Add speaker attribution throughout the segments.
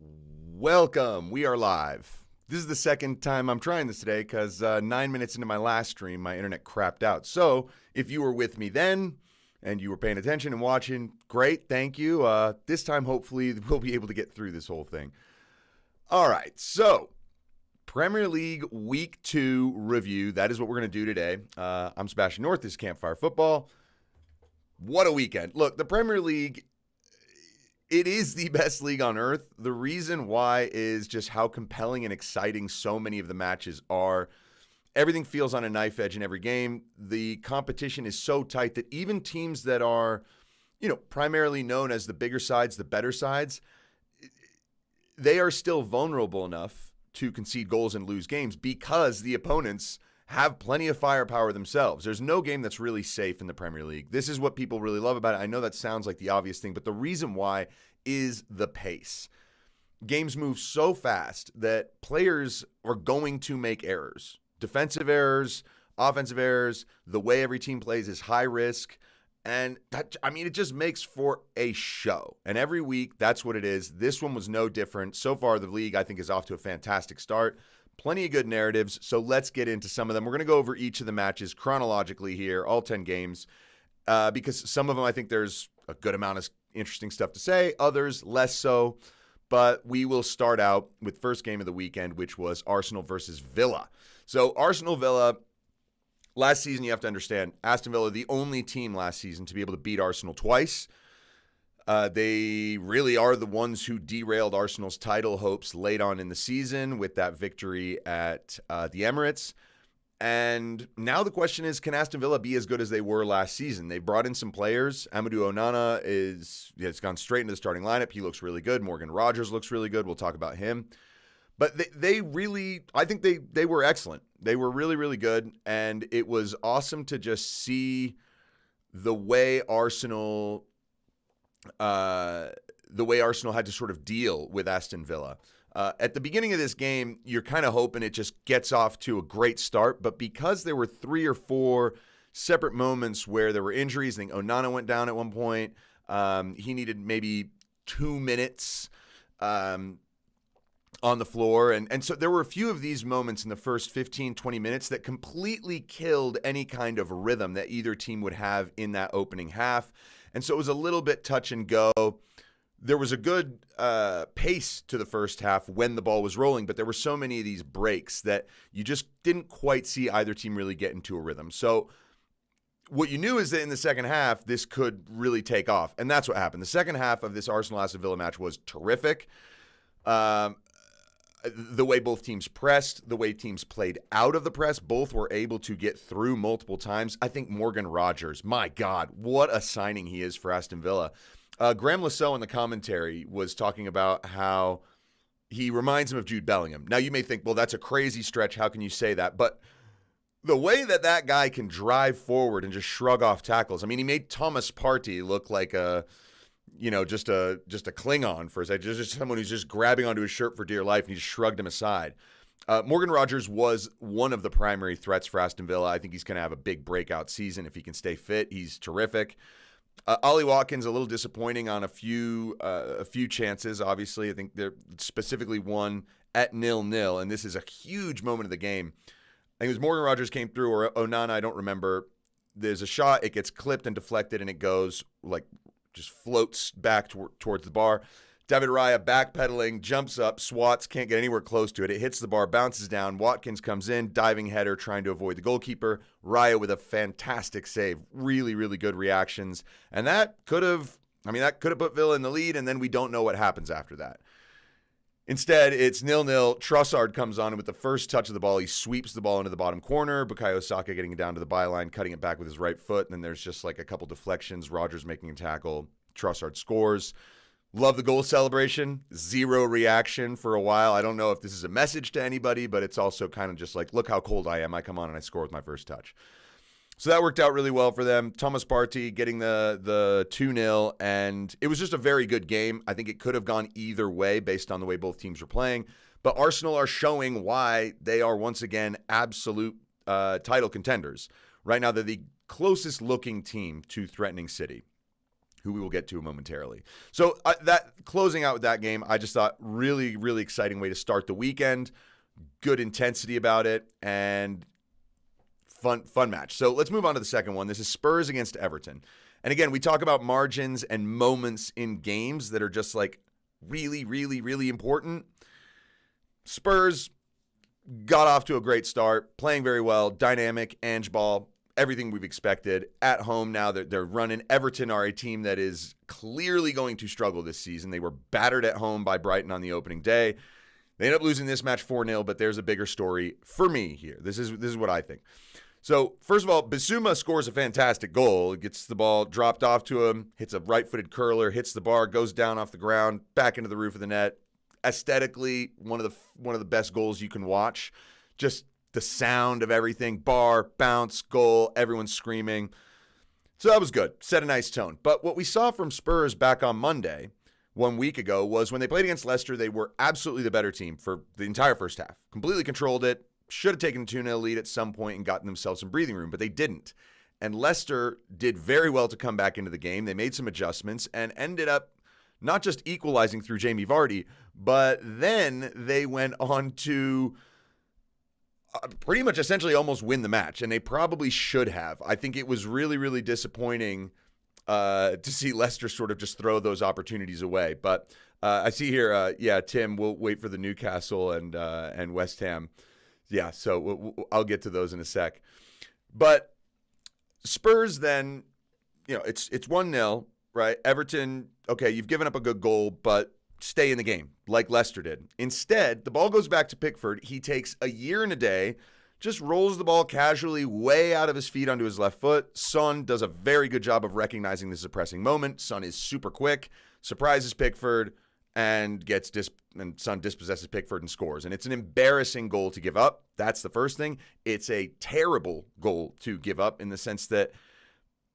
Speaker 1: Welcome. We are live. This is the second time I'm trying this today because 9 minutes into my last stream, my internet crapped out. So if you were with me then and you were paying attention and watching, great. Thank you. This time, hopefully, we'll be able to get through this whole thing. All right. So Premier League Week 2 review. That is what we're going to do today. I'm Sebastian North. This is Campfire Football. What a weekend. Look, the Premier League, it is the best league on earth. The reason why is just how compelling and exciting so many of the matches are. Everything feels on a knife edge in every game. The competition is so tight that even teams that are, primarily known as the bigger sides, the better sides, they are still vulnerable enough to concede goals and lose games because the opponents have plenty of firepower themselves. There's no game that's really safe in the Premier League. This is what people really love about it. I know that sounds like the obvious thing, but the reason why is the pace. Games move so fast that players are going to make errors. Defensive errors, offensive errors, the way every team plays is high risk. And it just makes for a show. And every week, that's what it is. This one was no different. So far, the league, I think, is off to a fantastic start. Plenty of good narratives, so let's get into some of them. We're going to go over each of the matches chronologically here, all 10 games, because some of them I think there's a good amount of interesting stuff to say, others less so. But we will start out with first game of the weekend, which was Arsenal versus Villa. So Arsenal-Villa, last season you have to understand, Aston Villa, the only team last season to be able to beat Arsenal twice. They really are the ones who derailed Arsenal's title hopes late on in the season with that victory at the Emirates. And now the question is, can Aston Villa be as good as they were last season? They brought in some players. Amadou Onana has gone straight into the starting lineup. He looks really good. Morgan Rogers looks really good. We'll talk about him. But they really, I think they were excellent. They were really, really good. And it was awesome to just see the way Arsenal had to sort of deal with Aston Villa. At the beginning of this game, you're kind of hoping it just gets off to a great start, but because there were 3 or 4 separate moments where there were injuries, I think Onana went down at one point. He needed maybe 2 minutes on the floor, and so there were a few of these moments in the first 15, 20 minutes that completely killed any kind of rhythm that either team would have in that opening half. And so it was a little bit touch and go. There was a good pace to the first half when the ball was rolling, but there were so many of these breaks that you just didn't quite see either team really get into a rhythm. So what you knew is that in the second half, this could really take off. And that's what happened. The second half of this Arsenal-Aston Villa match was terrific. The way both teams pressed, the way teams played out of the press, both were able to get through multiple times. I think Morgan Rogers, my God, what a signing he is for Aston Villa. Graham Lasso in the commentary was talking about how he reminds him of Jude Bellingham. Now, you may think, well, that's a crazy stretch. How can you say that? But the way that guy can drive forward and just shrug off tackles. I mean, he made Thomas Partey look like just a Klingon for a second, just someone who's just grabbing onto his shirt for dear life, and he just shrugged him aside. Morgan Rogers was one of the primary threats for Aston Villa. I think he's going to have a big breakout season if he can stay fit. He's terrific. Ollie Watkins, a little disappointing on a few chances, obviously. I think they're specifically one at 0-0, and this is a huge moment of the game. I think it was Morgan Rogers came through, or Onana, I don't remember. There's a shot, it gets clipped and deflected, and it goes just floats back towards the bar. David Raya backpedaling, jumps up, swats, can't get anywhere close to it. It hits the bar, bounces down. Watkins comes in, diving header, trying to avoid the goalkeeper. Raya with a fantastic save. Really, really good reactions. And that could have put Villa in the lead, and then we don't know what happens after that. Instead, it's 0-0. Trossard comes on, and with the first touch of the ball, he sweeps the ball into the bottom corner. Bukayo Saka getting it down to the byline, cutting it back with his right foot. And then there's just like a couple deflections. Rogers making a tackle. Trossard scores. Love the goal celebration. Zero reaction for a while. I don't know if this is a message to anybody, but it's also kind of just like, look how cold I am. I come on and I score with my first touch. So that worked out really well for them. Thomas Partey getting the 2-0, and it was just a very good game. I think it could have gone either way based on the way both teams were playing. But Arsenal are showing why they are once again absolute title contenders. Right now, they're the closest looking team to threatening City. who we will get to momentarily. So that closing out with that game, I just thought really, really exciting way to start the weekend. Good intensity about it and fun match. So let's move on to the second one. This is Spurs against Everton. And again, we talk about margins and moments in games that are just like really, really, really important. Spurs got off to a great start, playing very well, dynamic, Ange ball, everything we've expected. At home now, they're running. Everton are a team that is clearly going to struggle this season. They were battered at home by Brighton on the opening day. They ended up losing this match 4-0, but there's a bigger story for me here. This is what I think. So, first of all, Bissouma scores a fantastic goal. Gets the ball dropped off to him, hits a right-footed curler, hits the bar, goes down off the ground, back into the roof of the net. Aesthetically, one of the best goals you can watch. Just the sound of everything, bar, bounce, goal, everyone's screaming. So that was good. Set a nice tone. But what we saw from Spurs back on Monday, 1 week ago, was when they played against Leicester, they were absolutely the better team for the entire first half. Completely controlled it. Should have taken a 2-0 lead at some point and gotten themselves some breathing room, but they didn't. And Leicester did very well to come back into the game. They made some adjustments and ended up not just equalizing through Jamie Vardy, but then they went on to pretty much essentially almost win the match, and they probably should have. I think it was really, really disappointing to see Leicester sort of just throw those opportunities away. But I see here, Tim, we'll wait for the Newcastle and West Ham. Yeah, so I'll get to those in a sec. But Spurs then, it's 1-0, right? Everton, okay, you've given up a good goal, but stay in the game like Leicester did. Instead, the ball goes back to Pickford. He takes a year and a day, just rolls the ball casually way out of his feet onto his left foot. Son does a very good job of recognizing the suppressing moment. Son is super quick, surprises Pickford, and Son dispossesses Pickford and scores. And it's an embarrassing goal to give up. That's the first thing. It's a terrible goal to give up in the sense that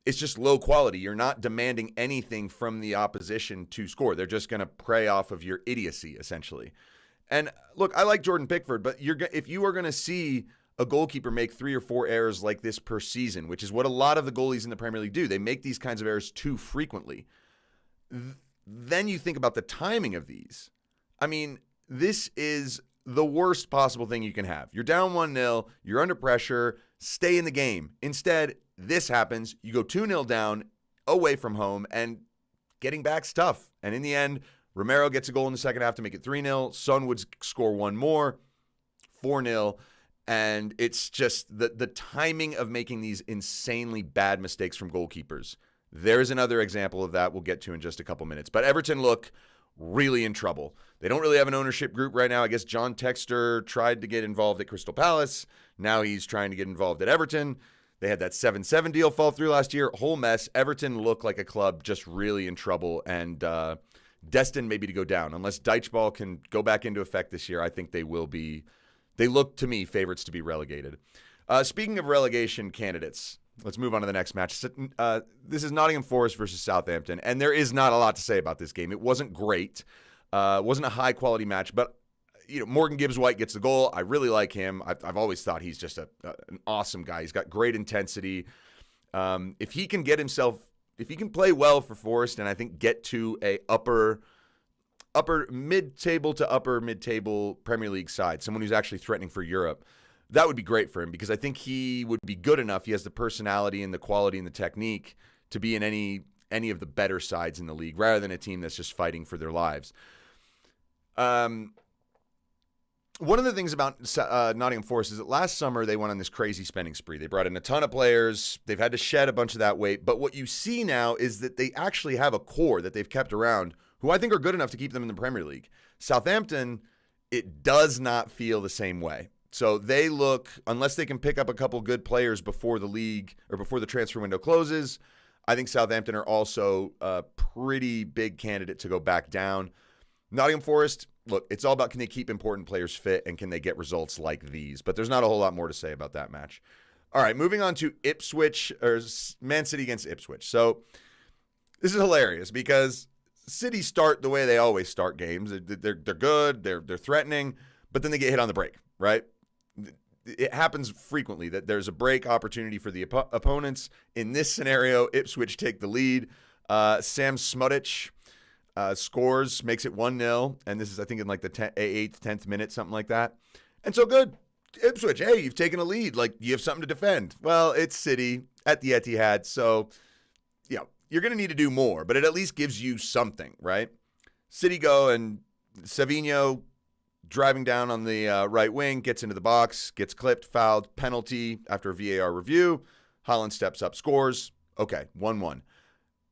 Speaker 1: it's just low quality. You're not demanding anything from the opposition to score. They're just going to prey off of your idiocy, essentially. And look, I like Jordan Pickford, but if you are going to see a goalkeeper make 3 or 4 errors like this per season, which is what a lot of the goalies in the Premier League do, they make these kinds of errors too frequently. Then you think about the timing of these. I mean, this is the worst possible thing you can have. You're down 1-0, you're under pressure, stay in the game. Instead, this happens, you go 2-0 down away from home, and getting back's tough. And in the end, Romero gets a goal in the second half to make it 3-0. Son would score one more, 4-0. And it's just the timing of making these insanely bad mistakes from goalkeepers. There's another example of that we'll get to in just a couple minutes. But Everton look really in trouble. They don't really have an ownership group right now. I guess John Textor tried to get involved at Crystal Palace. Now he's trying to get involved at Everton. They had that 7-7 deal fall through last year. Whole mess. Everton look like a club just really in trouble and destined maybe to go down. Unless Deichball can go back into effect this year, I think they will be. They look to me favorites to be relegated. Speaking of relegation candidates, let's move on to the next match. This is Nottingham Forest versus Southampton, and there is not a lot to say about this game. It wasn't great. It wasn't a high-quality match, but Morgan Gibbs-White gets the goal. I really like him. I've always thought he's just an awesome guy. He's got great intensity. If he can play well for Forest and I think get to a upper mid-table to upper mid-table Premier League side, someone who's actually threatening for Europe, that would be great for him because I think he would be good enough. He has the personality and the quality and the technique to be in any of the better sides in the league rather than a team that's just fighting for their lives. One of the things about Nottingham Forest is that last summer they went on this crazy spending spree. They brought in a ton of players. They've had to shed a bunch of that weight. But what you see now is that they actually have a core that they've kept around who I think are good enough to keep them in the Premier League. Southampton, it does not feel the same way. So they look, unless they can pick up a couple good players before the league or before the transfer window closes, I think Southampton are also a pretty big candidate to go back down. Nottingham Forest, look, it's all about can they keep important players fit and can they get results like these. But there's not a whole lot more to say about that match. All right, moving on to Man City against Ipswich. So this is hilarious because City start the way they always start games. They're good, they're threatening, but then they get hit on the break, right? It happens frequently that there's a break opportunity for the opponents. In this scenario, Ipswich take the lead. Sam Smutic scores, makes it 1-0, and this is, I think, in like the 8th, 10th minute, something like that. And so good. Ipswich, hey, you've taken a lead. Like, you have something to defend. Well, it's City at the Etihad, so, you're going to need to do more, but it at least gives you something, right? City go, and Savinho driving down on the right wing, gets into the box, gets clipped, fouled, penalty after a VAR review. Holland steps up, scores. Okay, 1-1.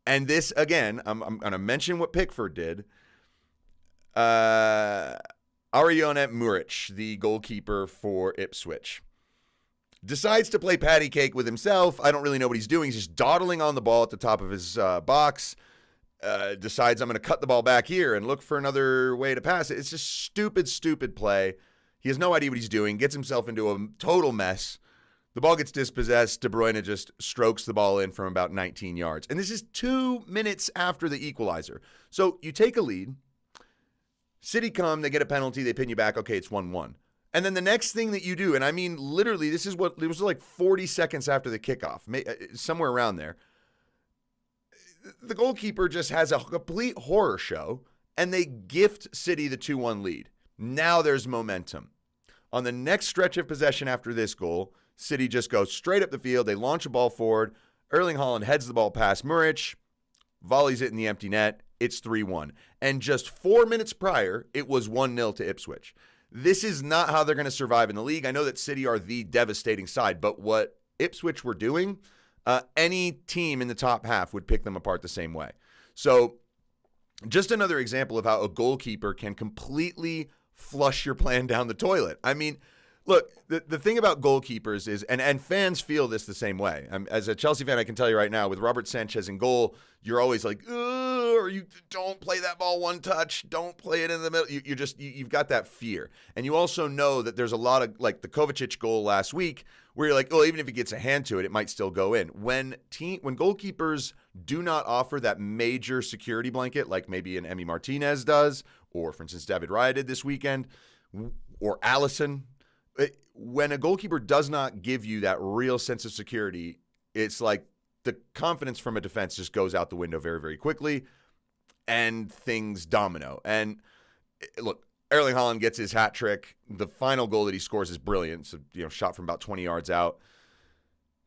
Speaker 1: And this, again, I'm going to mention what Pickford did. Arione Muric, the goalkeeper for Ipswich, decides to play patty cake with himself. I don't really know what he's doing. He's just dawdling on the ball at the top of his box. Decides I'm going to cut the ball back here and look for another way to pass it. It's just stupid play. He has no idea what he's doing. Gets himself into a total mess. The ball gets dispossessed. De Bruyne just strokes the ball in from about 19 yards. And this is 2 minutes after the equalizer. So you take a lead. City come, they get a penalty, they pin you back. Okay, it's 1-1. And then the next thing that you do, and I mean literally, this is what, it was like 40 seconds after the kickoff, somewhere around there. The goalkeeper just has a complete horror show, and they gift City the 2-1 lead. Now there's momentum. On the next stretch of possession after this goal, City just goes straight up the field. They launch a ball forward. Erling Haaland heads the ball past Muric, volleys it in the empty net. It's 3-1. And just 4 minutes prior, it was 1-0 to Ipswich. This is not how they're going to survive in the league. I know that City are the devastating side, but what Ipswich were doing, any team in the top half would pick them apart the same way. So just another example of how a goalkeeper can completely flush your plan down the toilet. I mean, look, the thing about goalkeepers is, and fans feel this the same way. As a Chelsea fan, I can tell you right now, with Robert Sanchez in goal, you're always like, or you don't play that ball one touch, don't play it in the middle. You've got that fear. And you also know that there's a lot of, like the Kovacic goal last week, where you're like, oh, even if he gets a hand to it, it might still go in. When goalkeepers do not offer that major security blanket, like maybe an Emi Martinez does, or for instance, David Raya did this weekend, or Alisson, when a goalkeeper does not give you that real sense of security, it's like the confidence from a defense just goes out the window very, very quickly, and things domino. And look, Erling Haaland gets his hat trick. The final goal that he scores is brilliant. So, shot from about 20 yards out.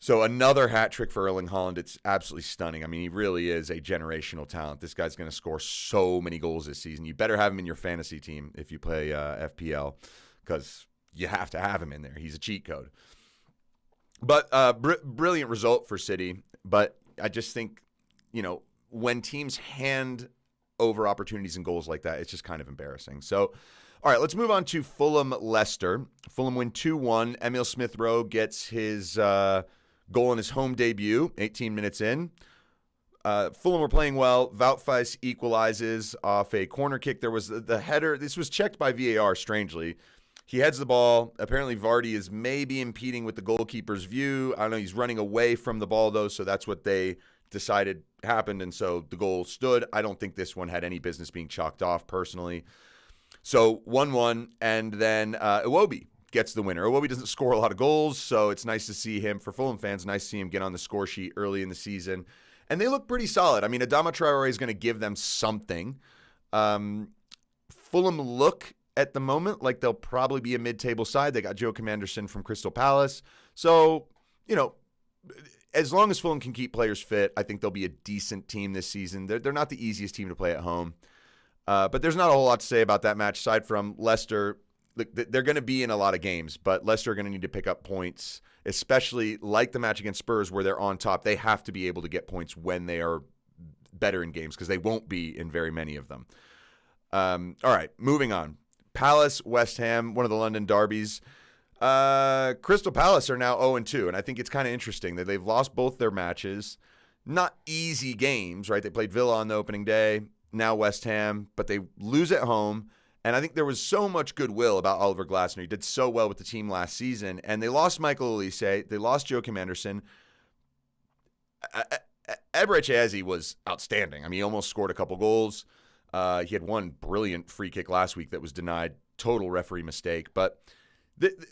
Speaker 1: So another hat trick for Erling Haaland. It's absolutely stunning. I mean, he really is a generational talent. This guy's going to score so many goals this season. You better have him in your fantasy team if you play FPL, because you have to have him in there. He's a cheat code. But brilliant result for City. But I just think, when teams hand over opportunities and goals like that, it's just kind of embarrassing. So, all right, let's move on to Fulham-Leicester. Fulham win 2-1. Emile Smith-Rowe gets his goal in his home debut, 18 minutes in. Fulham were playing well. Wout-Weijs equalizes off a corner kick. There was the header. This was checked by VAR, strangely. He heads the ball. Apparently, Vardy is maybe impeding with the goalkeeper's view. I don't know. He's running away from the ball, though, so that's what they decided happened, and so the goal stood. I don't think this one had any business being chalked off, personally. So 1-1, and then Iwobi gets the winner. Iwobi doesn't score a lot of goals, so it's nice to see him, for Fulham fans, nice to see him get on the score sheet early in the season. And they look pretty solid. I mean, Adama Traore is going to give them something. Fulham look at the moment like they'll probably be a mid-table side. They got Joe Anderson from Crystal Palace. So, as long as Fulham can keep players fit, I think they'll be a decent team this season. They're not the easiest team to play at home. But there's not a whole lot to say about that match aside from Leicester. They're going to be in a lot of games, but Leicester are going to need to pick up points, especially like the match against Spurs where they're on top. They have to be able to get points when they are better in games, because they won't be in very many of them. All right, moving on. Palace, West Ham, one of the London derbies. Crystal Palace are now 0-2, and I think it's kind of interesting that they've lost both their matches. Not easy games, right? They played Villa on the opening day, now West Ham, but they lose at home. And I think there was so much goodwill about Oliver Glasner. He did so well with the team last season, and they lost Michael Olise. They lost Joachim Anderson. Eberechi Eze was outstanding. I mean, he almost scored a couple goals. He had one brilliant free kick last week that was denied. Total referee mistake. But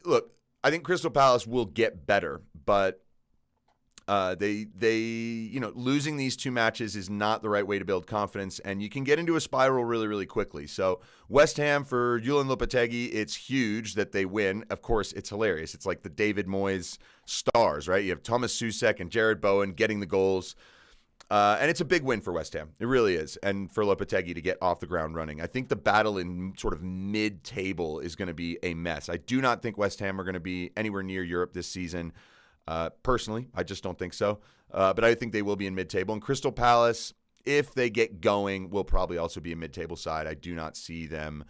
Speaker 1: look, I think Crystal Palace will get better, but Losing these two matches is not the right way to build confidence, and you can get into a spiral really, really quickly. So West Ham, for Julen Lopetegui, it's huge that they win. Of course, it's hilarious. It's like the David Moyes stars, right? You have Thomas Susek and Jared Bowen getting the goals. And it's a big win for West Ham. It really is. And for Lopetegui to get off the ground running. I think the battle in sort of mid-table is going to be a mess. I do not think West Ham are going to be anywhere near Europe this season. Personally, I just don't think so. But I think they will be in mid-table. And Crystal Palace, if they get going, will probably also be a mid-table side. I do not see them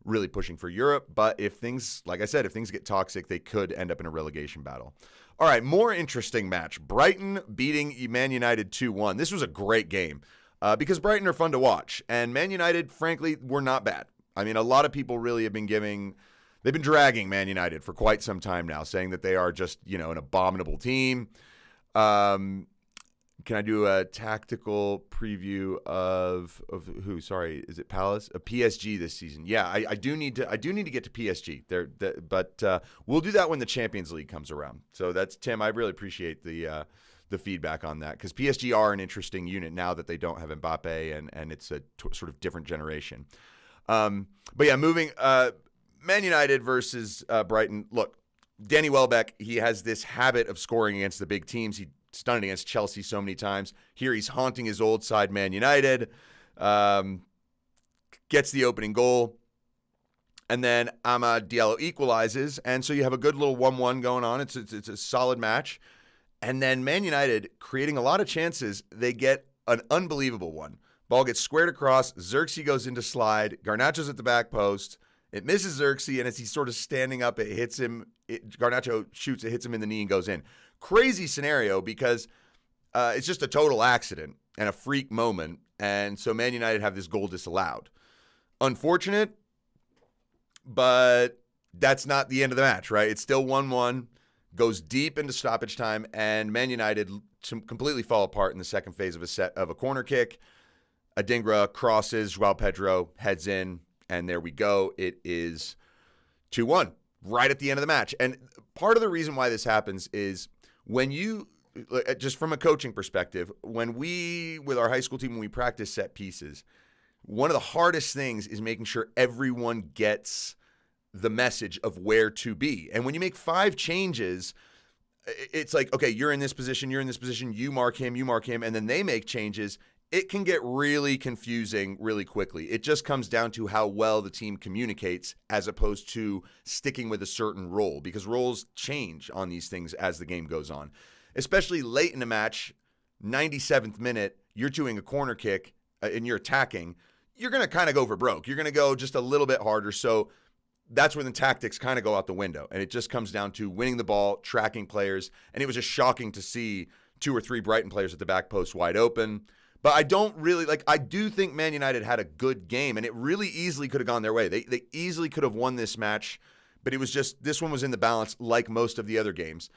Speaker 1: really pushing for Europe. But if things, like I said, if things get toxic, they could end up in a relegation battle. All right, more interesting match. Brighton beating Man United 2-1. This was a great game because Brighton are fun to watch. And Man United, frankly, were not bad. I mean, a lot of people really have been they've been dragging Man United for quite some time now, saying that they are just, an abominable team. Can I do a tactical preview of who? Sorry, is it Palace? PSG this season. Yeah, I do need to get to PSG. But we'll do that when the Champions League comes around. So that's Tim. I really appreciate the feedback on that because PSG are an interesting unit now that they don't have Mbappe and it's a sort of different generation. But yeah, moving Man United versus Brighton. Look, Danny Welbeck, he has this habit of scoring against the big teams. He done it against Chelsea so many times. Here he's haunting his old side, Man United. Gets the opening goal. And then Amad Diallo equalizes. And so you have a good little 1-1 going on. It's a solid match. And then Man United, creating a lot of chances, they get an unbelievable one. Ball gets squared across. Xerxes goes into slide. Garnacho's at the back post. It misses Xerxes, and as he's sort of standing up, it hits him. Garnacho shoots, it hits him in the knee and goes in. Crazy scenario because it's just a total accident and a freak moment. And so Man United have this goal disallowed. Unfortunate, but that's not the end of the match, right? It's still 1-1, goes deep into stoppage time, and Man United completely fall apart in the second phase of a corner kick. Adingra crosses, João Pedro heads in, and there we go. It is 2-1 right at the end of the match. And part of the reason why this happens is when you, just from a coaching perspective, when we, with our high school team, when we practice set pieces, one of the hardest things is making sure everyone gets the message of where to be. And when you make 5 changes, it's like, okay, you're in this position, you mark him, and then they make changes. It can get really confusing really quickly. It just comes down to how well the team communicates as opposed to sticking with a certain role because roles change on these things as the game goes on. Especially late in a match, 97th minute, you're doing a corner kick and you're attacking, you're going to kind of go for broke. You're going to go just a little bit harder. So that's when the tactics kind of go out the window. And it just comes down to winning the ball, tracking players. And it was just shocking to see 2 or 3 Brighton players at the back post wide open. But I don't really, I do think Man United had a good game, and it really easily could have gone their way. They easily could have won this match, but it was just, this one was in the balance like most of the other games.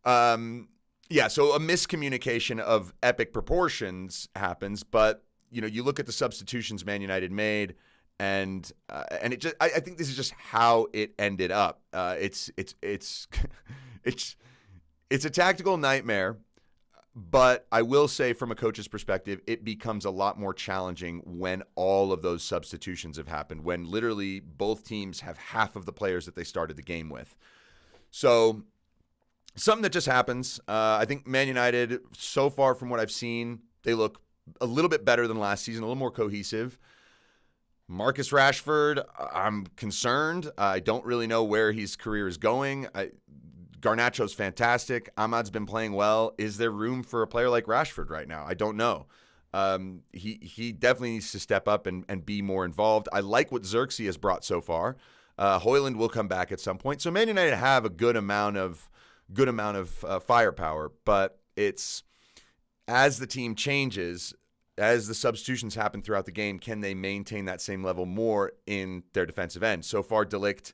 Speaker 1: Yeah, so a miscommunication of epic proportions happens, but, you look at the substitutions Man United made, and it just, I think this is just how it ended up. It's a tactical nightmare. But I will say from a coach's perspective, it becomes a lot more challenging when all of those substitutions have happened, when literally both teams have half of the players that they started the game with. So something that just happens. I think Man United, so far from what I've seen, they look a little bit better than last season, a little more cohesive. Marcus Rashford, I'm concerned. I don't really know where his career is going. Garnacho's fantastic. Amad's been playing well. Is there room for a player like Rashford right now? I don't know. He definitely needs to step up and be more involved. I like what Xerxes has brought so far. Højlund will come back at some point. So Man United have a good amount of firepower, but it's as the team changes, as the substitutions happen throughout the game, can they maintain that same level more in their defensive end? So far, De Ligt,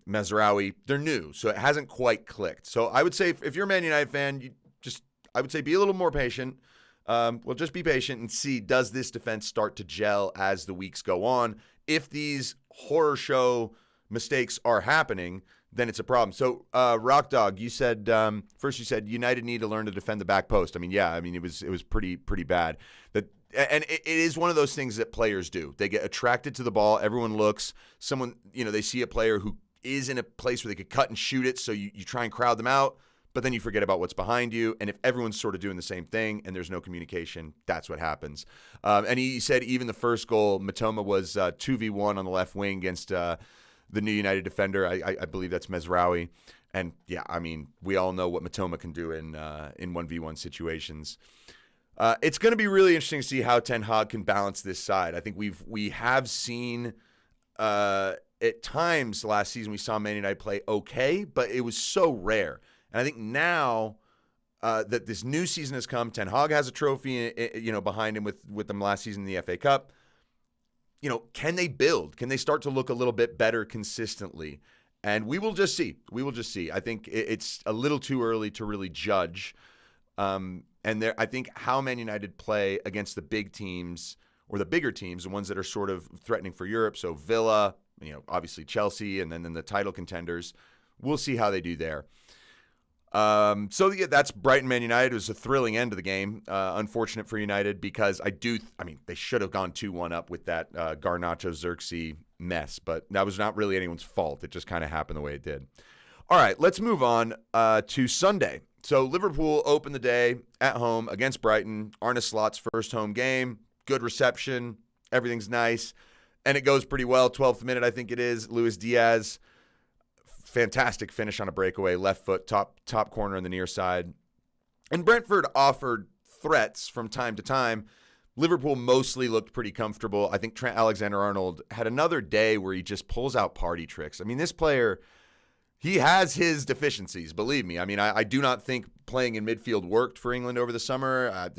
Speaker 1: Mazraoui, they're new, so it hasn't quite clicked. So I would say if you're a Man United fan, I would say be a little more patient. Just be patient and see, does this defense start to gel as the weeks go on? If these horror show mistakes are happening, then it's a problem. So, Rock Dog, you said first you said United need to learn to defend the back post. I mean, yeah, I mean it was pretty bad. And it is one of those things that players do. They get attracted to the ball. Everyone looks. Someone, they see a player who is in a place where they could cut and shoot it, so you try and crowd them out, but then you forget about what's behind you. And if everyone's sort of doing the same thing and there's no communication, that's what happens. And he said even the first goal, Matoma was 2v1 on the left wing against the new United defender. I believe that's Mezraoui. And, yeah, I mean, we all know what Matoma can do in 1v1 situations. It's going to be really interesting to see how Ten Hag can balance this side. I think we have seen at times last season we saw Man United play okay, but it was so rare. And I think now that this new season has come, Ten Hag has a trophy, behind him with them last season in the FA Cup. Can they build? Can they start to look a little bit better consistently? And we will just see. I think it's a little too early to really judge. I think how Man United play against the big teams or the bigger teams, the ones that are sort of threatening for Europe, so Villa, obviously Chelsea, and then the title contenders, we'll see how they do there. That's Brighton Man United. It was a thrilling end of the game. Unfortunate for United because they should have gone 2-1 up with that Garnacho-Xerxes mess, but that was not really anyone's fault. It just kind of happened the way it did. All right, let's move on to Sunday. So Liverpool opened the day at home against Brighton. Arne Slot's first home game. Good reception. Everything's nice. And it goes pretty well. 12th minute, I think it is. Luis Diaz, fantastic finish on a breakaway. Left foot, top corner on the near side. And Brentford offered threats from time to time. Liverpool mostly looked pretty comfortable. I think Trent Alexander-Arnold had another day where he just pulls out party tricks. I mean, this player, he has his deficiencies, believe me. I mean, I do not think playing in midfield worked for England over the summer.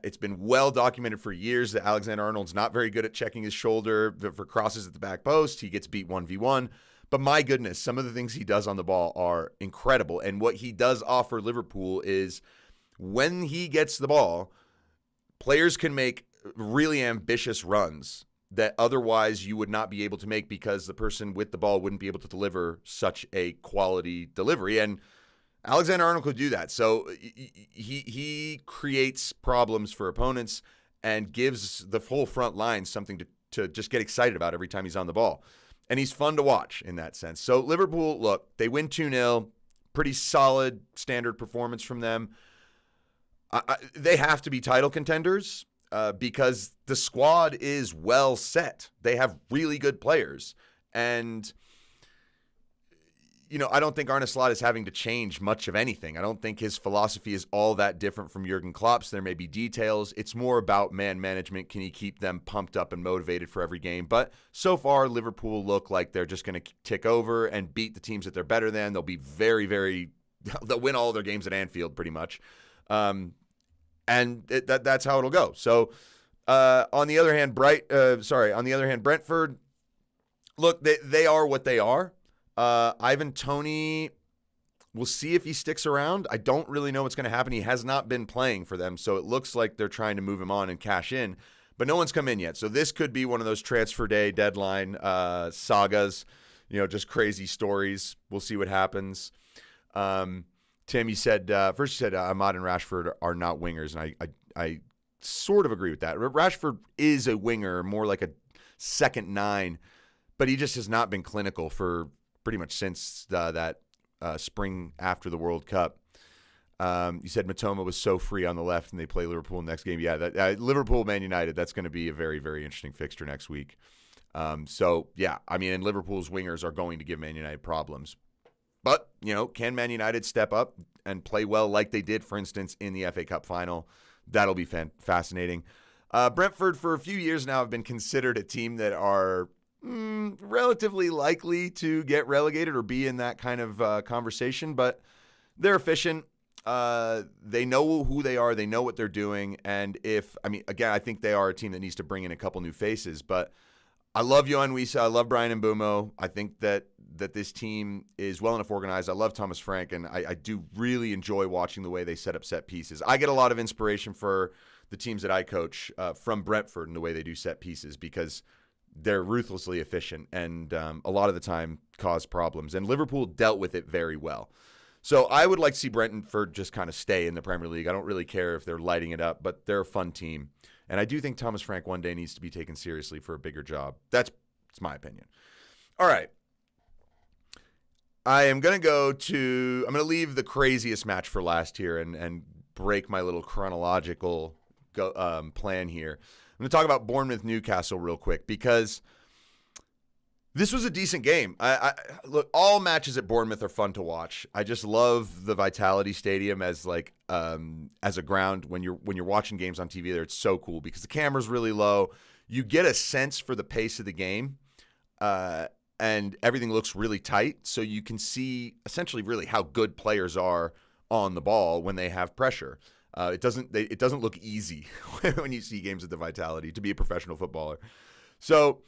Speaker 1: It's been well documented for years that Alexander-Arnold's not very good at checking his shoulder for crosses at the back post. He gets beat 1v1. But my goodness, some of the things he does on the ball are incredible. And what he does offer Liverpool is when he gets the ball, players can make really ambitious runs that otherwise you would not be able to make because the person with the ball wouldn't be able to deliver such a quality delivery. And Alexander-Arnold could do that. So he creates problems for opponents and gives the whole front line something to just get excited about every time he's on the ball. And he's fun to watch in that sense. So Liverpool, look, they win 2-0. Pretty solid standard performance from them. They have to be title contenders because the squad is well set. They have really good players. And, I don't think Arne Slot is having to change much of anything. I don't think his philosophy is all that different from Jurgen Klopp's. There may be details. It's more about man management. Can he keep them pumped up and motivated for every game? But so far, Liverpool look like they're just going to tick over and beat the teams that they're better than. They'll be very, very – they'll win all their games at Anfield pretty much. And that's how it'll go. So, on the other hand, Brentford, look, they are what they are. Ivan Toney, we'll see if he sticks around. I don't really know what's going to happen. He has not been playing for them, so it looks like they're trying to move him on and cash in, but no one's come in yet. So this could be one of those transfer day deadline sagas, just crazy stories. We'll see what happens. Tim, you said first you said Ahmad and Rashford are not wingers, and I sort of agree with that. Rashford is a winger, more like a second nine, but he just has not been clinical for pretty much since that spring after the World Cup. You said Matoma was so free on the left, and they play Liverpool next game. Yeah, Liverpool, Man United, that's going to be a very, very interesting fixture next week. And Liverpool's wingers are going to give Man United problems. But, can Man United step up and play well like they did, for instance, in the FA Cup final? That'll be fascinating. Brentford, for a few years now, have been considered a team that are relatively likely to get relegated or be in that kind of conversation, but they're efficient. They know who they are. They know what they're doing. And I think they are a team that needs to bring in a couple new faces, but I love Yohan Wissa. I love Brian Mbeumo. I think that this team is well enough organized. I love Thomas Frank, and I do really enjoy watching the way they set up set pieces. I get a lot of inspiration for the teams that I coach from Brentford and the way they do set pieces because they're ruthlessly efficient and a lot of the time cause problems. And Liverpool dealt with it very well. So I would like to see Brentford just kind of stay in the Premier League. I don't really care if they're lighting it up, but they're a fun team. And I do think Thomas Frank one day needs to be taken seriously for a bigger job. That's my opinion. All right. I'm going to leave the craziest match for last here and break my little chronological plan here. I'm going to talk about Bournemouth-Newcastle real quick because this was a decent game. Look, all matches at Bournemouth are fun to watch. I just love the Vitality Stadium as a ground when you're watching games on TV there. It's so cool because the camera's really low. You get a sense for the pace of the game, and everything looks really tight. So you can see essentially really how good players are on the ball when they have pressure. It doesn't look easy when you see games at the Vitality to be a professional footballer. So.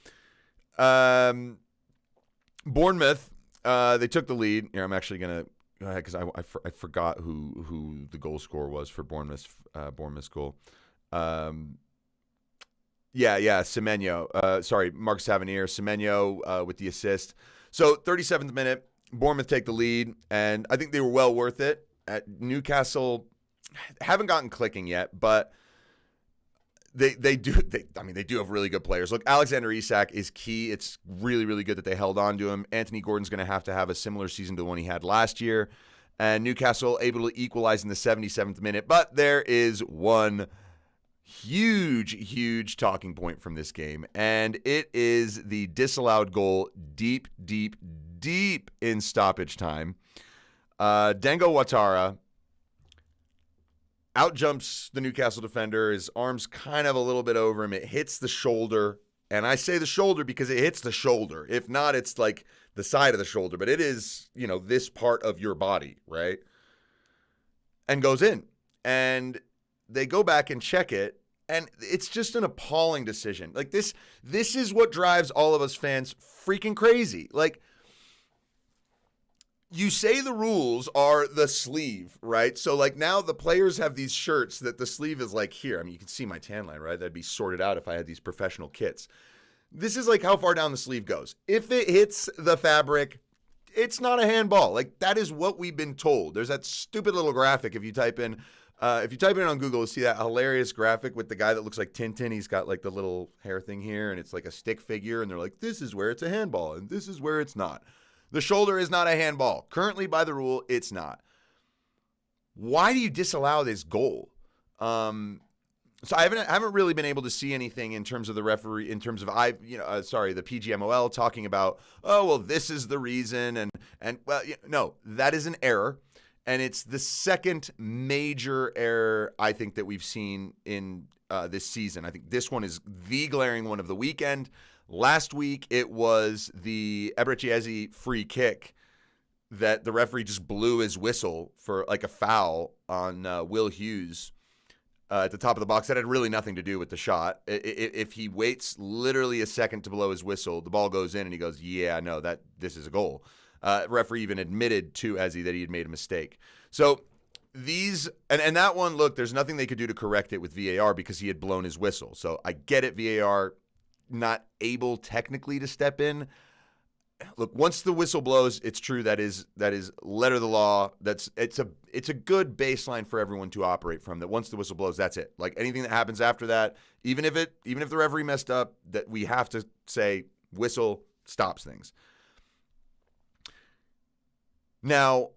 Speaker 1: Bournemouth, they took the lead. Here, I'm actually gonna go ahead because I forgot who the goal scorer was for Bournemouth's goal. Semenyo. Mark Tavernier. Semenyo with the assist. So 37th minute, Bournemouth take the lead, and I think they were well worth it. At Newcastle, haven't gotten clicking yet, but. They do have really good players. Look, Alexander Isak is key. It's really, really good that they held on to him. Anthony Gordon's going to have a similar season to the one he had last year. And Newcastle able to equalize in the 77th minute. But there is one huge, huge talking point from this game. And it is the disallowed goal deep, deep, deep in stoppage time. Dengo Ouattara outjumps the Newcastle defender. His arm's kind of a little bit over him. It hits the shoulder. And I say the shoulder because it hits the shoulder. If not, it's like the side of the shoulder. But it is, this part of your body, right? And goes in. And they go back and check it. And it's just an appalling decision. Like, this is what drives all of us fans freaking crazy. Like, you say the rules are the sleeve, right? So, like, now the players have these shirts that the sleeve is like here. I mean, you can see my tan line, right? That'd be sorted out if I had these professional kits. This is like how far down the sleeve goes. If it hits the fabric, it's not a handball. Like, that is what we've been told. There's that stupid little graphic if you type in on Google, you'll see that hilarious graphic with the guy that looks like Tintin. He's got like the little hair thing here, and it's like a stick figure, and they're like, this is where it's a handball, and this is where it's not. The shoulder is not a handball. Currently, by the rule, it's not. Why do you disallow this goal? So I haven't really been able to see anything in terms of the referee, in terms of the PGMOL talking about, oh, well, this is the reason, and well, no, that is an error, and it's the second major error I think that we've seen in this season. I think this one is the glaring one of the weekend. Last week, it was the Eberechi free kick that the referee just blew his whistle for like a foul on Will Hughes at the top of the box. That had really nothing to do with the shot. If he waits literally a second to blow his whistle, the ball goes in and he goes, yeah, no, this is a goal. Referee even admitted to Eze that he had made a mistake. So these, and that one, look, there's nothing they could do to correct it with VAR because he had blown his whistle. So I get it, VAR not able technically to step in. Look, once the whistle blows, it's true. That is letter of the law. It's a good baseline for everyone to operate from. That once the whistle blows, that's it. Like anything that happens after that, even if the referee messed up, that we have to say whistle stops things. Now,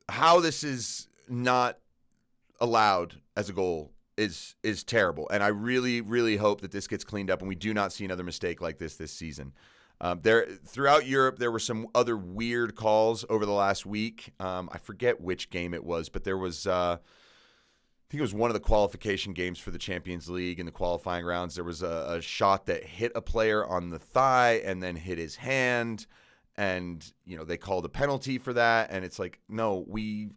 Speaker 1: how this is not allowed as a goal is terrible, and I really, really hope that this gets cleaned up and we do not see another mistake like this season. Throughout Europe, there were some other weird calls over the last week. I forget which game it was, but there was, I think it was one of the qualification games for the Champions League in the qualifying rounds. There was a shot that hit a player on the thigh and then hit his hand. And, they called a penalty for that. And it's like, no,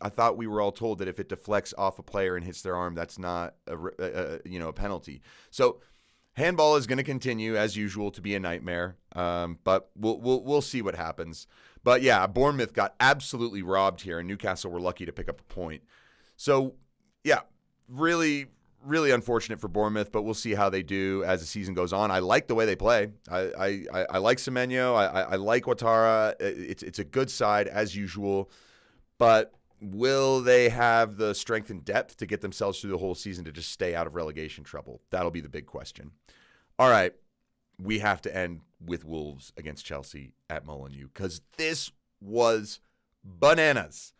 Speaker 1: I thought we were all told that if it deflects off a player and hits their arm, that's not a penalty. So handball is going to continue as usual to be a nightmare. But we'll see what happens. But yeah, Bournemouth got absolutely robbed here and Newcastle were lucky to pick up a point. So yeah, really, really unfortunate for Bournemouth, but we'll see how they do as the season goes on. I like the way they play. I like Semenyo. I like Ouattara. It's a good side as usual, but will they have the strength and depth to get themselves through the whole season to just stay out of relegation trouble? That'll be the big question. All right, we have to end with Wolves against Chelsea at Molineux because this was bananas.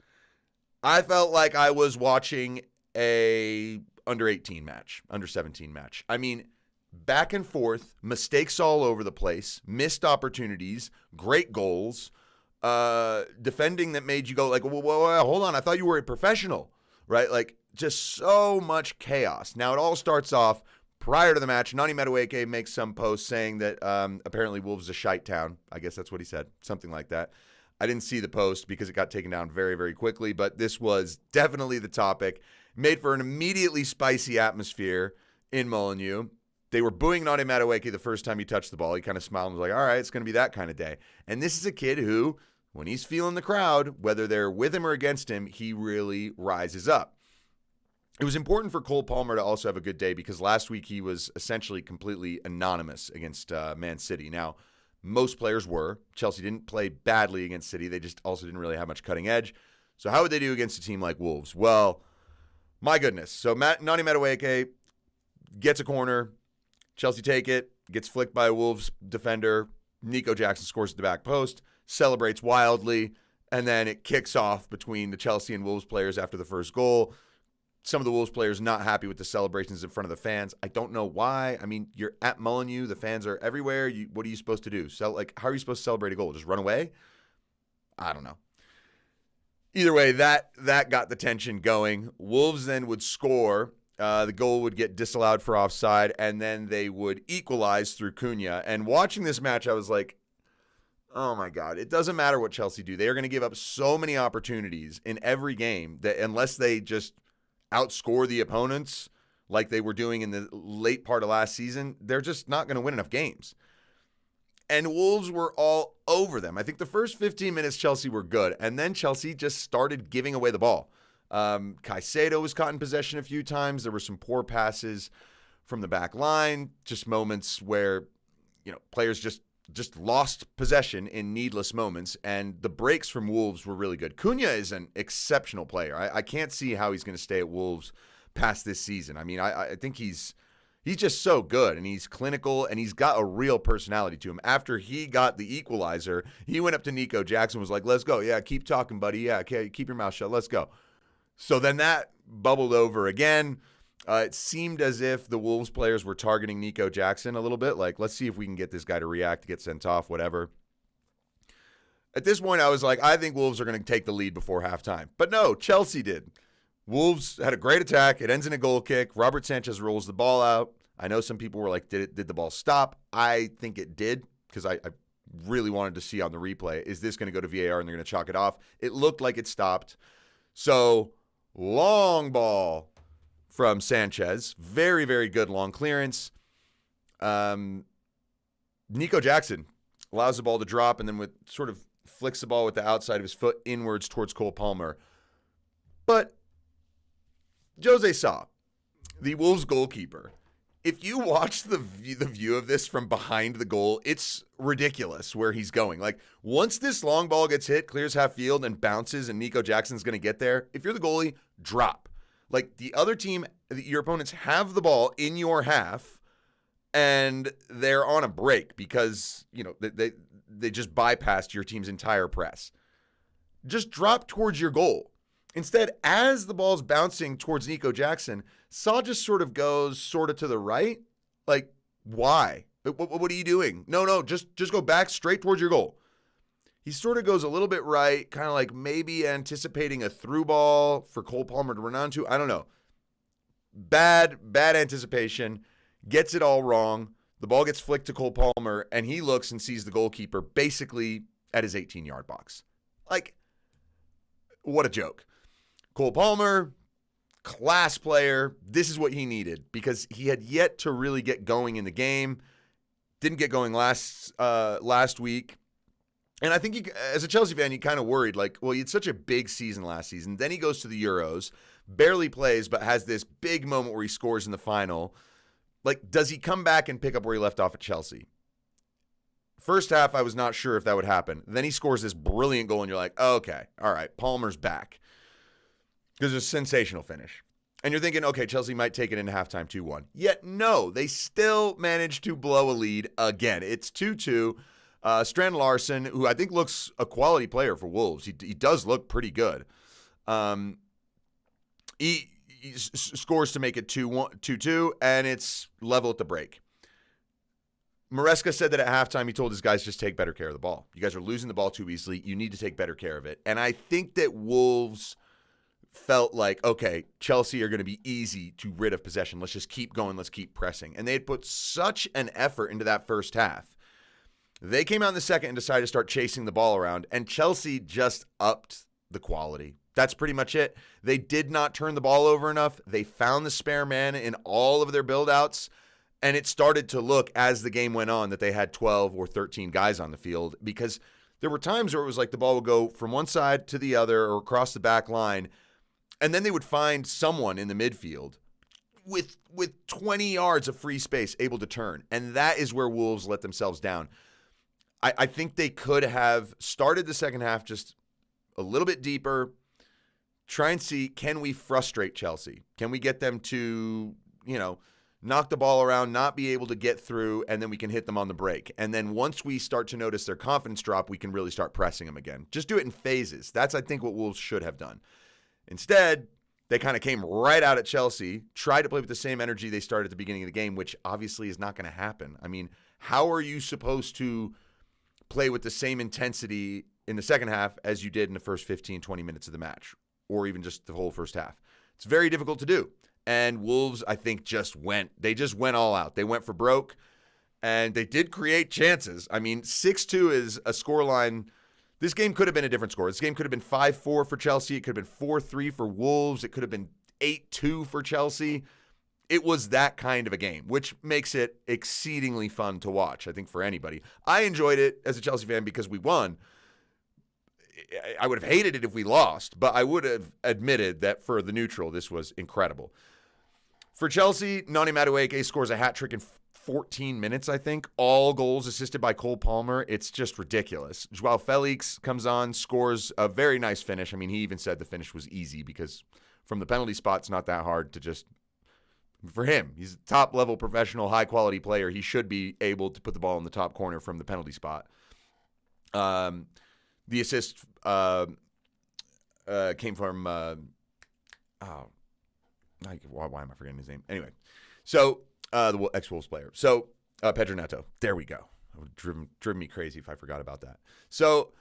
Speaker 1: I felt like I was watching a under 18 match, under 17 match. I mean, back and forth, mistakes all over the place, missed opportunities, great goals, defending that made you go like, whoa, hold on, I thought you were a professional, right? Like, just so much chaos. Now, it all starts off prior to the match. Nani Madueke makes some post saying that apparently Wolves is a shite town. I guess that's what he said, something like that. I didn't see the post because it got taken down very, very quickly, but this was definitely the topic. Made for an immediately spicy atmosphere in Molineux. They were booing Nani Madueke the first time he touched the ball. He kind of smiled and was like, all right, it's going to be that kind of day. And this is a kid who, when he's feeling the crowd, whether they're with him or against him, he really rises up. It was important for Cole Palmer to also have a good day because last week he was essentially completely anonymous against Man City. Now, most players were. Chelsea didn't play badly against City. They just also didn't really have much cutting edge. So how would they do against a team like Wolves? Well, my goodness. So Nani Madueke gets a corner. Chelsea take it. Gets flicked by a Wolves defender. Nico Jackson scores at the back post. Celebrates wildly. And then it kicks off between the Chelsea and Wolves players after the first goal. Some of the Wolves players not happy with the celebrations in front of the fans. I don't know why. I mean, you're at Molineux. The fans are everywhere. What are you supposed to do? How are you supposed to celebrate a goal? Just run away? I don't know. Either way, that got the tension going. Wolves then would score. The goal would get disallowed for offside, and then they would equalize through Cunha. And watching this match, I was like, oh my God, it doesn't matter what Chelsea do. They are going to give up so many opportunities in every game that unless they just outscore the opponents like they were doing in the late part of last season, they're just not going to win enough games. And Wolves were all over them. I think the first 15 minutes Chelsea were good, and then Chelsea just started giving away the ball. Caicedo was caught in possession a few times. There were some poor passes from the back line, just moments where, players just lost possession in needless moments, and the breaks from Wolves were really good. Cunha is an exceptional player. I can't see how he's going to stay at Wolves past this season. I mean, I think he's just so good, and he's clinical, and he's got a real personality to him. After he got the equalizer, he went up to Nico Jackson, was like, let's go. Yeah, keep talking, buddy. Yeah, okay, keep your mouth shut. Let's go. So then that bubbled over again. It seemed as if the Wolves players were targeting Nico Jackson a little bit. Like, let's see if we can get this guy to react, get sent off, whatever. At this point, I was like, I think Wolves are going to take the lead before halftime. But no, Chelsea did. Wolves had a great attack. It ends in a goal kick. Robert Sanchez rolls the ball out. I know some people were like, did the ball stop? I think it did because I really wanted to see on the replay, is this going to go to VAR and they're going to chalk it off? It looked like it stopped. So, long ball from Sanchez. Very, very good long clearance. Nico Jackson allows the ball to drop and then sort of flicks the ball with the outside of his foot inwards towards Cole Palmer. But Jose Sa, the Wolves goalkeeper, if you watch the view of this from behind the goal, it's ridiculous where he's going. Like, once this long ball gets hit, clears half field, and bounces, and Nico Jackson's going to get there, if you're the goalie, drop. Like, the other team, your opponents have the ball in your half, and they're on a break because, they just bypassed your team's entire press. Just drop towards your goal. Instead, as the ball's bouncing towards Nico Jackson, Sa just sort of goes sort of to the right. Like, why? What are you doing? No, just go back straight towards your goal. He sort of goes a little bit right, kind of like maybe anticipating a through ball for Cole Palmer to run onto. I don't know. Bad anticipation. Gets it all wrong. The ball gets flicked to Cole Palmer, and he looks and sees the goalkeeper basically at his 18-yard box. Like, what a joke. Cole Palmer, class player. This is what he needed because he had yet to really get going in the game. Didn't get going last week. And I think as a Chelsea fan, you kind of worried, like, well, he had such a big season last season. Then he goes to the Euros. barely plays, but has this big moment where he scores in the final. Like, does he come back and pick up where he left off at Chelsea? First half, I was not sure if that would happen. Then he scores this brilliant goal, and you're like, oh, okay, all right, Palmer's back. Because it's a sensational finish. And you're thinking, okay, Chelsea might take it into halftime 2-1. Yet, no, they still managed to blow a lead again. It's 2-2. Strand Larson, who I think looks a quality player for Wolves. He does look pretty good. He scores to make it 2-2, and it's level at the break. Maresca said that at halftime he told his guys, just take better care of the ball. You guys are losing the ball too easily. You need to take better care of it. And I think that Wolves felt like, okay, Chelsea are going to be easy to rid of possession. Let's just keep going. Let's keep pressing. And they had put such an effort into that first half. They came out in the second and decided to start chasing the ball around, and Chelsea just upped the quality. That's pretty much it. They did not turn the ball over enough. They found the spare man in all of their build-outs, and it started to look as the game went on that they had 12 or 13 guys on the field, because there were times where it was like the ball would go from one side to the other or across the back line, and then they would find someone in the midfield with 20 yards of free space able to turn, and that is where Wolves let themselves down. I think they could have started the second half just a little bit deeper, try and see, can we frustrate Chelsea? Can we get them to, knock the ball around, not be able to get through, and then we can hit them on the break. And then once we start to notice their confidence drop, we can really start pressing them again. Just do it in phases. That's, I think, what Wolves should have done. Instead, they kind of came right out at Chelsea, tried to play with the same energy they started at the beginning of the game, which obviously is not going to happen. I mean, how are you supposed to play with the same intensity in the second half as you did in the first 15, 20 minutes of the match, or even just the whole first half? It's very difficult to do. And Wolves, I think, just went all out. They went for broke, and they did create chances. I mean, 6-2 is a scoreline. This game could have been a different score. This game could have been 5-4 for Chelsea. It could have been 4-3 for Wolves. It could have been 8-2 for Chelsea. It was that kind of a game, which makes it exceedingly fun to watch, I think, for anybody. I enjoyed it as a Chelsea fan because we won. I would have hated it if we lost, but I would have admitted that for the neutral, this was incredible. For Chelsea, Nani Madueke scores a hat trick in 14 minutes, I think. All goals assisted by Cole Palmer. It's just ridiculous. Joao Felix comes on, scores a very nice finish. I mean, he even said the finish was easy because from the penalty spot, it's not that hard to just... For him, he's a top-level professional, high-quality player. He should be able to put the ball in the top corner from the penalty spot. The assist came from why am I forgetting his name? Anyway, so the ex-Wolves player. So Pedro Neto. There we go. It would have driven me crazy if I forgot about that. So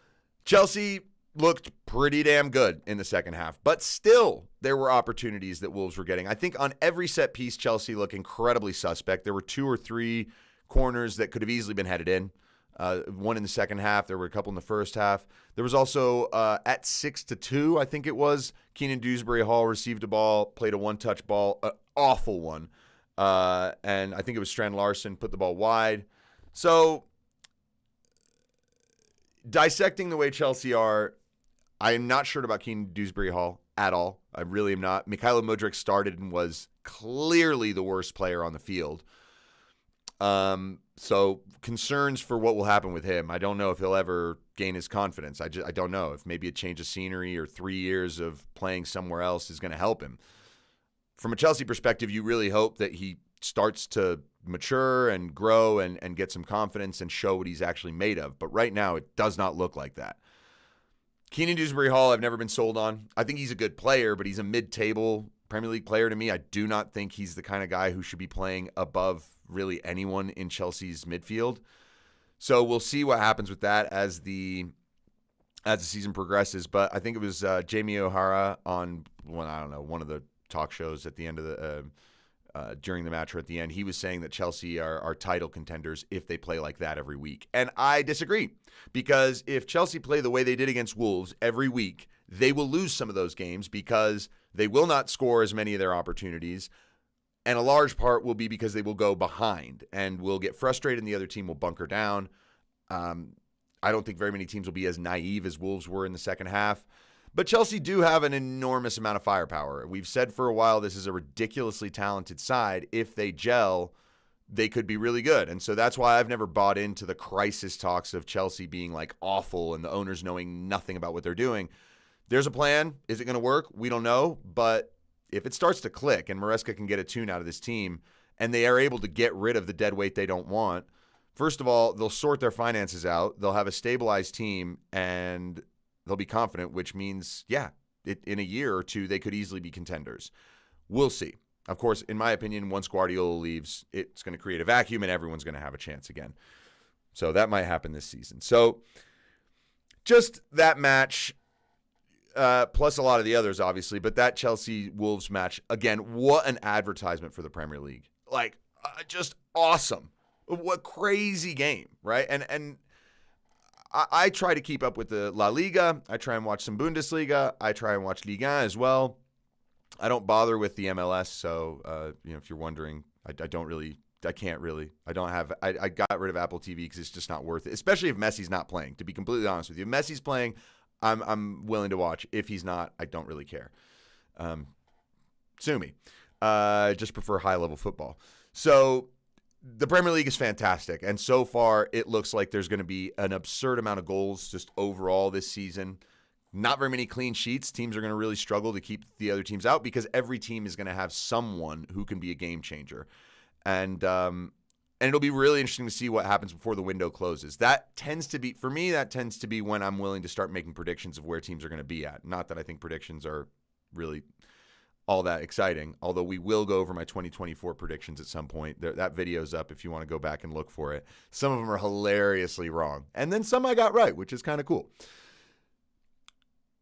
Speaker 1: Chelsea looked pretty damn good in the second half, but still there were opportunities that Wolves were getting. I think on every set piece, Chelsea looked incredibly suspect. There were 2 or 3 corners that could have easily been headed in. One in the second half. There were a couple in the first half. There was also at 6-2, I think it was, Keenan Dewsbury Hall received a ball, played a one-touch ball, an awful one. And I think it was Strand Larson put the ball wide. So dissecting the way Chelsea are, I am not sure about Keenan Dewsbury Hall at all. I really am not. Mykhailo Mudryk started and was clearly the worst player on the field. So concerns for what will happen with him. I don't know if he'll ever gain his confidence. I don't know if maybe a change of scenery or 3 years of playing somewhere else is going to help him. From a Chelsea perspective, you really hope that he starts to mature and grow and get some confidence and show what he's actually made of. But right now, it does not look like that. Keenan Dewsbury Hall, I've never been sold on. I think he's a good player, but he's a mid-table Premier League player to me. I do not think he's the kind of guy who should be playing above really anyone in Chelsea's midfield. So we'll see what happens with that as the season progresses. But I think it was Jamie O'Hara on one of the talk shows at the end of the during the match or at the end. He was saying that Chelsea are title contenders if they play like that every week. And I disagree, because if Chelsea play the way they did against Wolves every week, they will lose some of those games because they will not score as many of their opportunities. And a large part will be because they will go behind and will get frustrated and the other team will bunker down. I don't think very many teams will be as naive as Wolves were in the second half. But Chelsea do have an enormous amount of firepower. We've said for a while this is a ridiculously talented side. If they gel, they could be really good. And so that's why I've never bought into the crisis talks of Chelsea being like awful and the owners knowing nothing about what they're doing. There's a plan. Is it going to work? We don't know. But if it starts to click and Maresca can get a tune out of this team and they are able to get rid of the dead weight they don't want, first of all, they'll sort their finances out. They'll have a stabilized team and they'll be confident, which means, in a year or two, they could easily be contenders. We'll see. Of course, in my opinion, once Guardiola leaves, it's going to create a vacuum and everyone's going to have a chance again. So that might happen this season. So just that match, plus a lot of the others, obviously, but that Chelsea-Wolves match, again, what an advertisement for the Premier League. Like, just awesome. What crazy game, right? And I try to keep up with the La Liga. I try and watch some Bundesliga. I try and watch Ligue 1 as well. I don't bother with the MLS, so if you're wondering, I can't really. I got rid of Apple TV because it's just not worth it, especially if Messi's not playing. To be completely honest with you, if Messi's playing, I'm willing to watch. If he's not, I don't really care. Sue me. I just prefer high-level football. So the Premier League is fantastic, and so far it looks like there's going to be an absurd amount of goals just overall this season. Not very many clean sheets. Teams are going to really struggle to keep the other teams out because every team is going to have someone who can be a game changer. And it'll be really interesting to see what happens before the window closes. That tends to be when I'm willing to start making predictions of where teams are going to be at. Not that I think predictions are really all that exciting, although we will go over my 2024 predictions at some point. That video's up if you want to go back and look for it. Some of them are hilariously wrong. And then some I got right, which is kind of cool.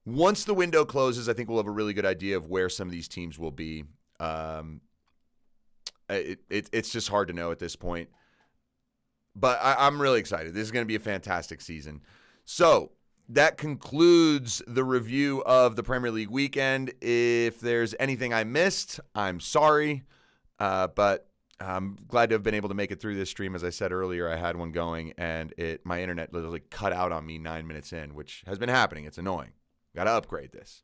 Speaker 1: Once the window closes, I think we'll have a really good idea of where some of these teams will be. It's just hard to know at this point. But I'm really excited. This is going to be a fantastic season. So that concludes the review of the Premier League weekend. If there's anything I missed, I'm sorry. But I'm glad to have been able to make it through this stream. As I said earlier, I had one going, and my internet literally cut out on me 9 minutes in, which has been happening. It's annoying. Got to upgrade this.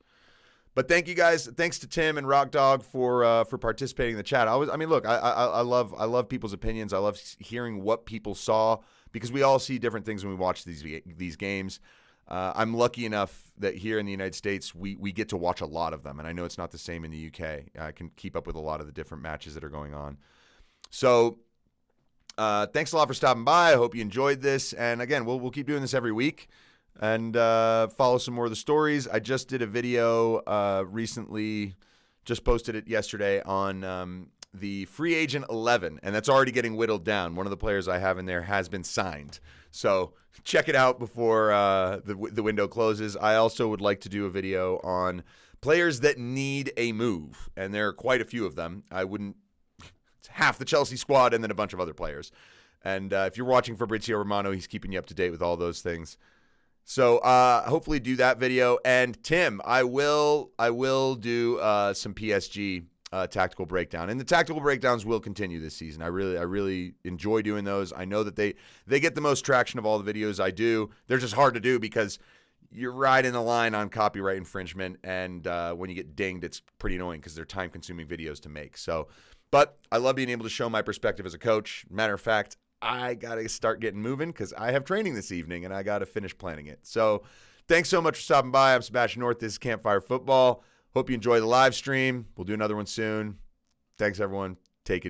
Speaker 1: But thank you guys. Thanks to Tim and Rock Dog for participating in the chat. Look, I love people's opinions. I love hearing what people saw because we all see different things when we watch these games. I'm lucky enough that here in the United States we get to watch a lot of them, and I know it's not the same in the UK. I can keep up with a lot of the different matches that are going on. So thanks a lot for stopping by. I hope you enjoyed this, and again, we'll keep doing this every week. And follow some more of the stories. I just did a video recently, just posted it yesterday on the Free Agent 11, and that's already getting whittled down. One of the players I have in there has been signed. So check it out before the window closes. I also would like to do a video on players that need a move, and there are quite a few of them. It's half the Chelsea squad and then a bunch of other players. And if you're watching Fabrizio Romano, he's keeping you up to date with all those things. So hopefully do that video. And Tim, I will do some PSG tactical breakdown. And the tactical breakdowns will continue this season. I really enjoy doing those. I know that they get the most traction of all the videos I do. They're just hard to do because you're right in the line on copyright infringement. And when you get dinged, it's pretty annoying because they're time-consuming videos to make. But I love being able to show my perspective as a coach. Matter of fact, I got to start getting moving because I have training this evening and I got to finish planning it. So thanks so much for stopping by. I'm Sebastian North. This is Campfire Football. Hope you enjoy the live stream. We'll do another one soon. Thanks, everyone. Take it easy.